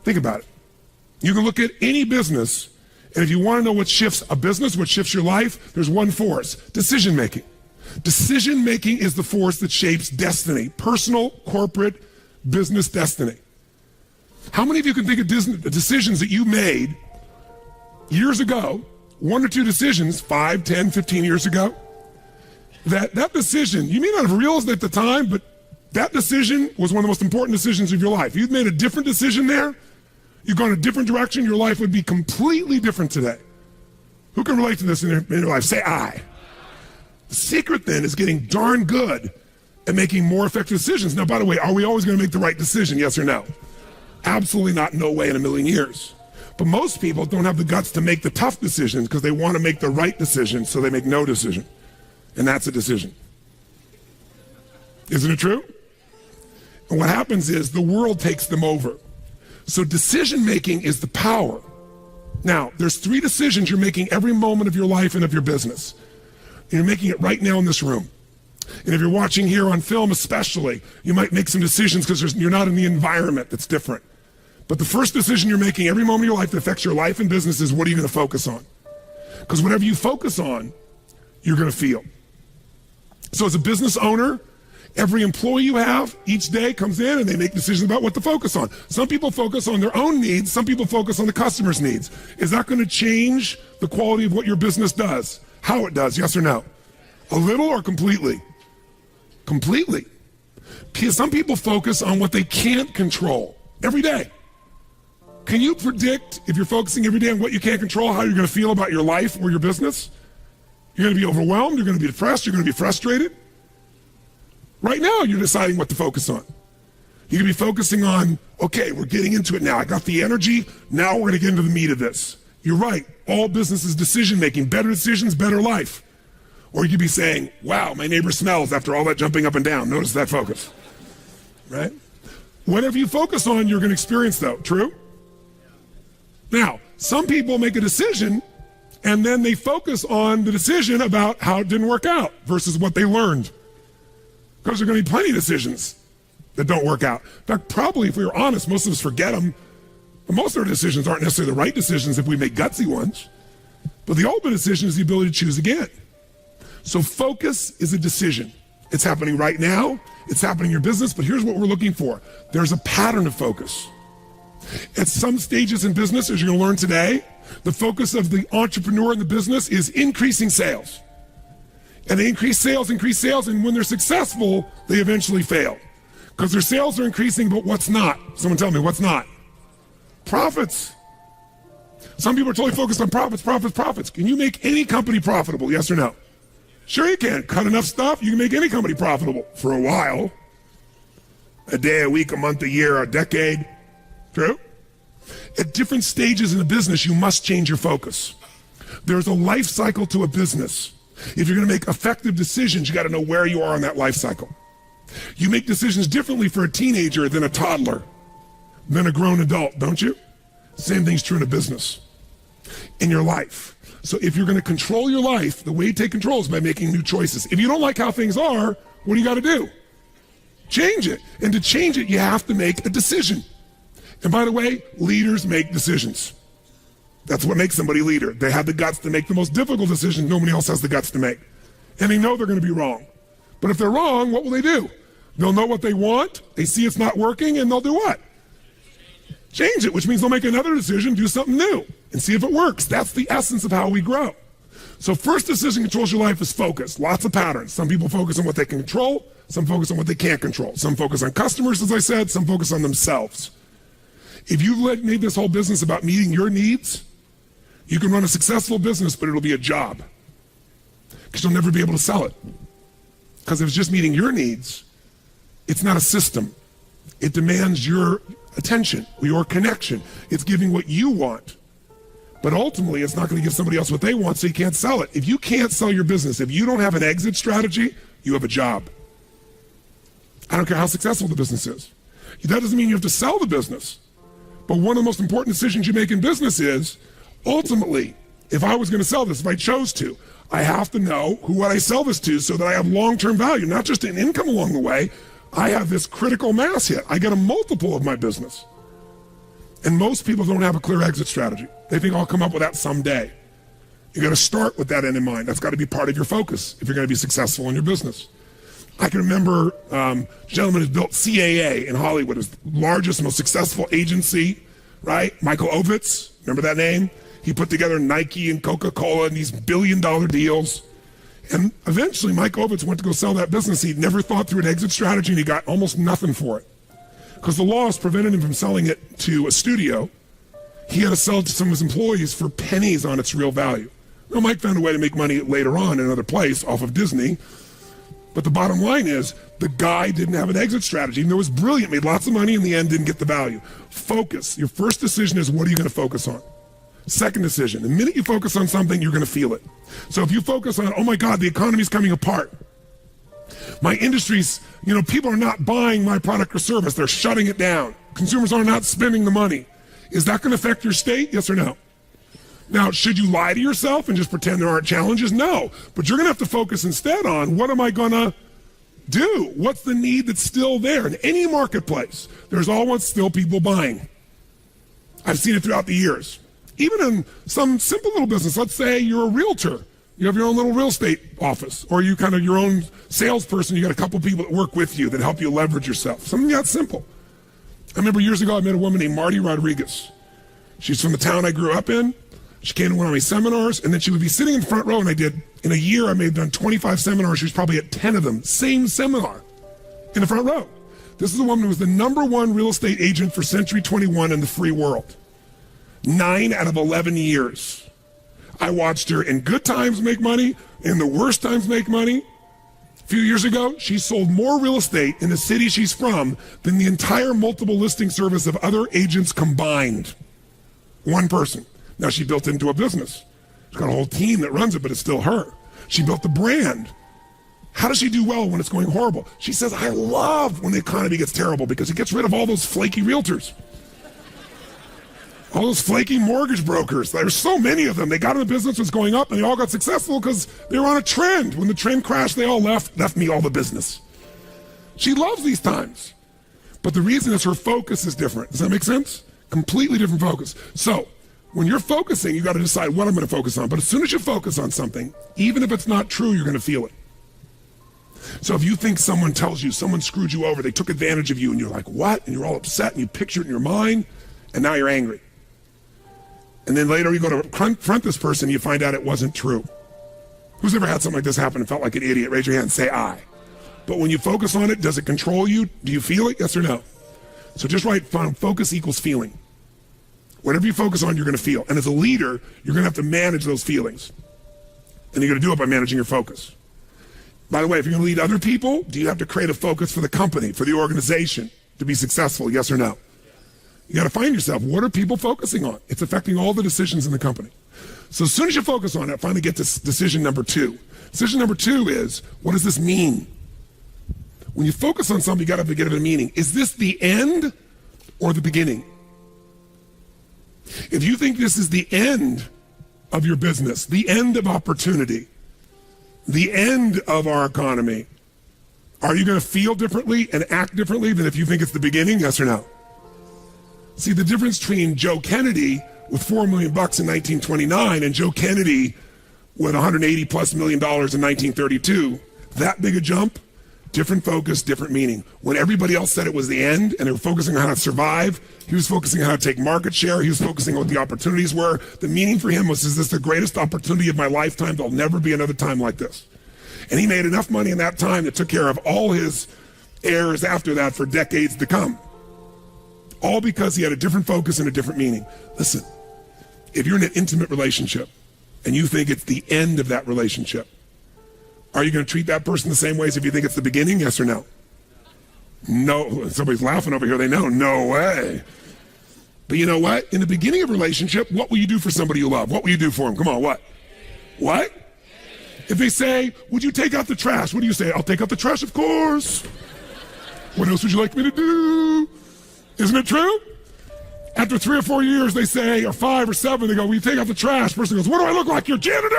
Think about it. You can look at any business, and if you want to know what shifts a business, what shifts your life, there's one force: decision making. Decision making is the force that shapes destiny, personal, corporate, business destiny. How many of you can think of decisions that you made years ago, 1 or 2 decisions, 5, 10, 15 years ago? That decision, you may not have realized it at the time, but that decision was one of the most important decisions of your life. You've made a different decision there, you've gone a different direction, your life would be completely different today. Who can relate to this in your life? Say I. The secret then is getting darn good at making more effective decisions. Now, by the way, are we always going to make the right decision? Yes or no? Absolutely not. No way in a million years. But most people don't have the guts to make the tough decisions because they want to make the right decision, so they make no decision. And that's a decision. Isn't it true? And what happens is the world takes them over. So decision making is the power. Now, there's 3 decisions you're making every moment of your life and of your business. You're making it right now in this room. And if you're watching here on film especially, you might make some decisions because you're not in the environment that's different. But the first decision you're making every moment of your life that affects your life and business is, what are you going to focus on? Because whatever you focus on, you're going to feel. So as a business owner, every employee you have each day comes in and they make decisions about what to focus on. Some people focus on their own needs. Some people focus on the customer's needs. Is that going to change the quality of what your business does? How it does, yes or no? A little or completely? Completely. Some people focus on what they can't control every day. Can you predict, if you're focusing every day on what you can't control, how you're going to feel about your life or your business? You're going to be overwhelmed, you're going to be depressed, you're going to be frustrated. Right now, you're deciding what to focus on. You can be focusing on, okay, we're getting into it now. I got the energy, now we're going to get into the meat of this. You're right, all business is decision making. Better decisions, better life. Or you could be saying, wow, my neighbor smells after all that jumping up and down. Notice that focus, right? Whatever you focus on, you're going to experience though, true? Now, some people make a decision and then they focus on the decision about how it didn't work out versus what they learned. Because there are going to be plenty of decisions that don't work out. In fact, probably if we were honest, most of us forget them. But most of our decisions aren't necessarily the right decisions if we make gutsy ones. But the ultimate decision is the ability to choose again. So focus is a decision. It's happening right now. It's happening in your business. But here's what we're looking for. There's a pattern of focus. At some stages in business, as you're going to learn today, the focus of the entrepreneur in the business is increasing sales. And they increase sales, and when they're successful, they eventually fail. Because their sales are increasing, but what's not? Someone tell me, what's not? Profits. Some people are totally focused on profits. Can you make any company profitable, yes or no? Sure you can. Cut enough stuff, you can make any company profitable for a while. A day, a week, a month, a year, a decade. True? At different stages in a business, you must change your focus. There's a life cycle to a business. If you're going to make effective decisions, you got to know where you are on that life cycle. You make decisions differently for a teenager than a toddler, than a grown adult, don't you? Same thing's true in a business, in your life. So if you're going to control your life, the way you take control is by making new choices. If you don't like how things are, what do you got to do? Change it. And to change it, you have to make a decision. And by the way, leaders make decisions. That's what makes somebody a leader. They have the guts to make the most difficult decisions nobody else has the guts to make. And they know they're going to be wrong. But if they're wrong, what will they do? They'll know what they want, they see it's not working, and they'll do what? Change it, which means they'll make another decision, do something new, and see if it works. That's the essence of how we grow. So first decision controls your life is focus. Lots of patterns. Some people focus on what they can control, some focus on what they can't control. Some focus on customers, as I said, some focus on themselves. If you've made this whole business about meeting your needs, you can run a successful business, but it'll be a job. Because you'll never be able to sell it. Because if it's just meeting your needs, it's not a system. It demands your attention, your connection. It's giving what you want. But ultimately, it's not going to give somebody else what they want, so you can't sell it. If you can't sell your business, if you don't have an exit strategy, you have a job. I don't care how successful the business is. That doesn't mean you have to sell the business. But one of the most important decisions you make in business is, ultimately, if I was going to sell this, if I chose to, I have to know who would I sell this to so that I have long-term value, not just an income along the way. I have this critical mass hit. I get a multiple of my business. And most people don't have a clear exit strategy. They think I'll come up with that someday. You got to start with that end in mind. That's got to be part of your focus if you're going to be successful in your business. I can remember a gentleman who built CAA in Hollywood, his largest, most successful agency, right? Michael Ovitz, remember that name? He put together Nike and Coca-Cola and these billion-dollar deals. And eventually Mike Ovitz went to go sell that business. He'd never thought through an exit strategy and he got almost nothing for it. Because the laws prevented him from selling it to a studio. He had to sell it to some of his employees for pennies on its real value. Now, Mike found a way to make money later on in another place off of Disney. But the bottom line is, the guy didn't have an exit strategy. Even though it was brilliant, made lots of money, in the end didn't get the value. Focus. Your first decision is, what are you going to focus on? Second decision, the minute you focus on something, you're going to feel it. So if you focus on, oh my God, the economy's coming apart. My industry's, people are not buying my product or service. They're shutting it down. Consumers are not spending the money. Is that going to affect your state? Yes or no? Now, should you lie to yourself and just pretend there aren't challenges? No. But you're going to have to focus instead on, what am I going to do? What's the need that's still there? In any marketplace, there's always still people buying. I've seen it throughout the years. Even in some simple little business, let's say you're a realtor. You have your own little real estate office, or you kind of your own salesperson. You got a couple people that work with you that help you leverage yourself. Something that simple. I remember years ago, I met a woman named Marty Rodriguez. She's from the town I grew up in. She came to one of my seminars, and then she would be sitting in the front row, and in a year, I may have done 25 seminars. She was probably at 10 of them, same seminar, in the front row. This is a woman who was the #1 real estate agent for Century 21 in the free world. 9 out of 11 years. I watched her in good times make money, in the worst times make money. A few years ago, she sold more real estate in the city she's from than the entire multiple listing service of other agents combined. One person. Now she built it into a business. She's got a whole team that runs it, but it's still her. She built the brand. How does she do well when it's going horrible? She says, I love when the economy gets terrible because it gets rid of all those flaky realtors. All those flaky mortgage brokers. There's so many of them. They got in the business, was going up, and they all got successful because they were on a trend. When the trend crashed, they all left me all the business. She loves these times. But the reason is her focus is different. Does that make sense? Completely different focus. So when you're focusing, you got to decide what I'm going to focus on. But as soon as you focus on something, even if it's not true, you're going to feel it. So if you think someone tells you someone screwed you over, they took advantage of you, and you're like, what? And you're all upset, and you picture it in your mind, and now you're angry. And then later you go to confront this person and you find out it wasn't true. Who's ever had something like this happen and felt like an idiot? Raise your hand and say I. But when you focus on it, does it control you? Do you feel it? Yes or no? So just write focus equals feeling. Whatever you focus on, you're going to feel. And as a leader, you're going to have to manage those feelings. And you're going to do it by managing your focus. By the way, if you're going to lead other people, do you have to create a focus for the company, for the organization to be successful? Yes or no? You got to find yourself, what are people focusing on? It's affecting all the decisions in the company. So as soon as you focus on it, finally get to decision number 2. Decision number 2 is, what does this mean? When you focus on something, you got to give it a meaning. Is this the end or the beginning? If you think this is the end of your business, the end of opportunity, the end of our economy, are you going to feel differently and act differently than if you think it's the beginning? Yes or no? See, the difference between Joe Kennedy with $4 million in 1929 and Joe Kennedy with $180+ million in 1932, that big a jump, different focus, different meaning. When everybody else said it was the end and they were focusing on how to survive, he was focusing on how to take market share. He was focusing on what the opportunities were. The meaning for him was, is this the greatest opportunity of my lifetime? There'll never be another time like this. And he made enough money in that time that took care of all his heirs after that for decades to come. All because he had a different focus and a different meaning. Listen, if you're in an intimate relationship and you think it's the end of that relationship, are you going to treat that person the same way as if you think it's the beginning? Yes or no? No. Somebody's laughing over here. They know. No way. But you know what? In the beginning of a relationship, what will you do for somebody you love? What will you do for them? Come on, what? What? If they say, would you take out the trash? What do you say? I'll take out the trash, of course. What else would you like me to do? Isn't it true? After 3 or 4 years, they say, or 5 or 7, they go, will you take out the trash? Person goes, what do I look like, your janitor?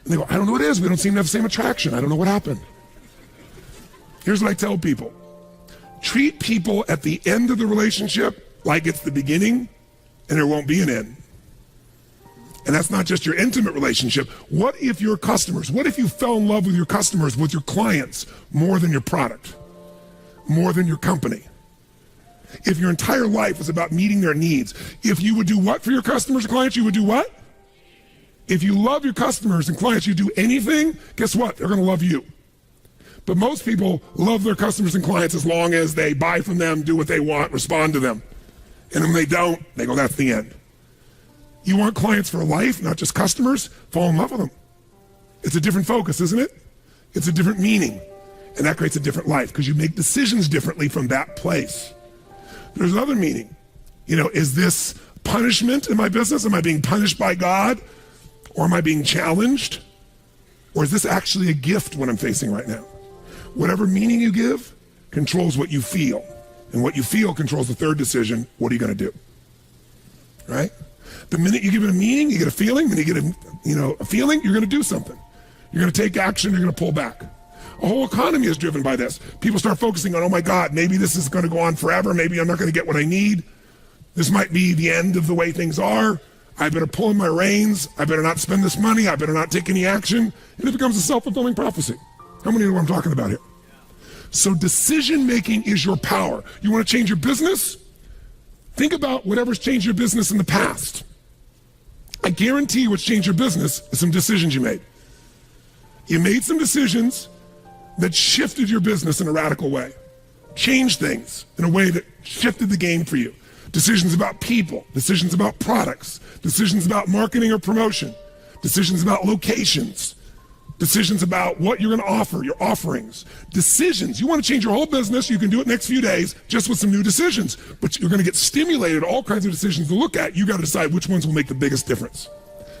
And they go, I don't know what it is. We don't seem to have the same attraction. I don't know what happened. Here's what I tell people. Treat people at the end of the relationship like it's the beginning and there won't be an end. And that's not just your intimate relationship. What if your customers, what if you fell in love with your customers, with your clients, more than your product, more than your company? If your entire life was about meeting their needs, if you would do what for your customers and clients, you would do what? If you love your customers and clients, you do anything, guess what? They're going to love you. But most people love their customers and clients as long as they buy from them, do what they want, respond to them. And when they don't, they go, that's the end. You want clients for life, not just customers? Fall in love with them. It's a different focus, isn't it? It's a different meaning. And that creates a different life because you make decisions differently from that place. There's another meaning. Is this punishment in my business? Am I being punished by God? Or am I being challenged? Or is this actually a gift what I'm facing right now? Whatever meaning you give controls what you feel. And what you feel controls the third decision. What are you going to do? Right? The minute you give it a meaning, you get a feeling. When you get a feeling, you're going to do something. You're going to take action. You're going to pull back. A whole economy is driven by this. People start focusing on, oh my God, maybe this is going to go on forever. Maybe I'm not going to get what I need. This might be the end of the way things are. I better pull in my reins. I better not spend this money. I better not take any action. And it becomes a self-fulfilling prophecy. How many know what I'm talking about here? So decision-making is your power. You want to change your business? Think about whatever's changed your business in the past. I guarantee what's changed your business is some decisions you made. You made some decisions that shifted your business in a radical way. Changed things in a way that shifted the game for you. Decisions about people, decisions about products, decisions about marketing or promotion, decisions about locations, decisions about what you're going to offer, your offerings, decisions. You want to change your whole business, you can do it next few days just with some new decisions, but you're going to get stimulated, all kinds of decisions to look at. You got to decide which ones will make the biggest difference.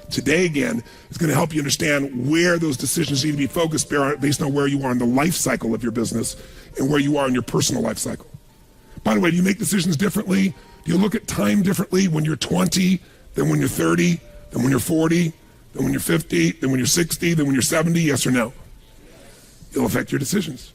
Today, again, is going to help you understand where those decisions need to be focused based on where you are in the life cycle of your business and where you are in your personal life cycle. By the way, do you make decisions differently? Do you look at time differently when you're 20 than when you're 30, than when you're 40, than when you're 50, than when you're 60, than when you're 70? Yes or no? It'll affect your decisions.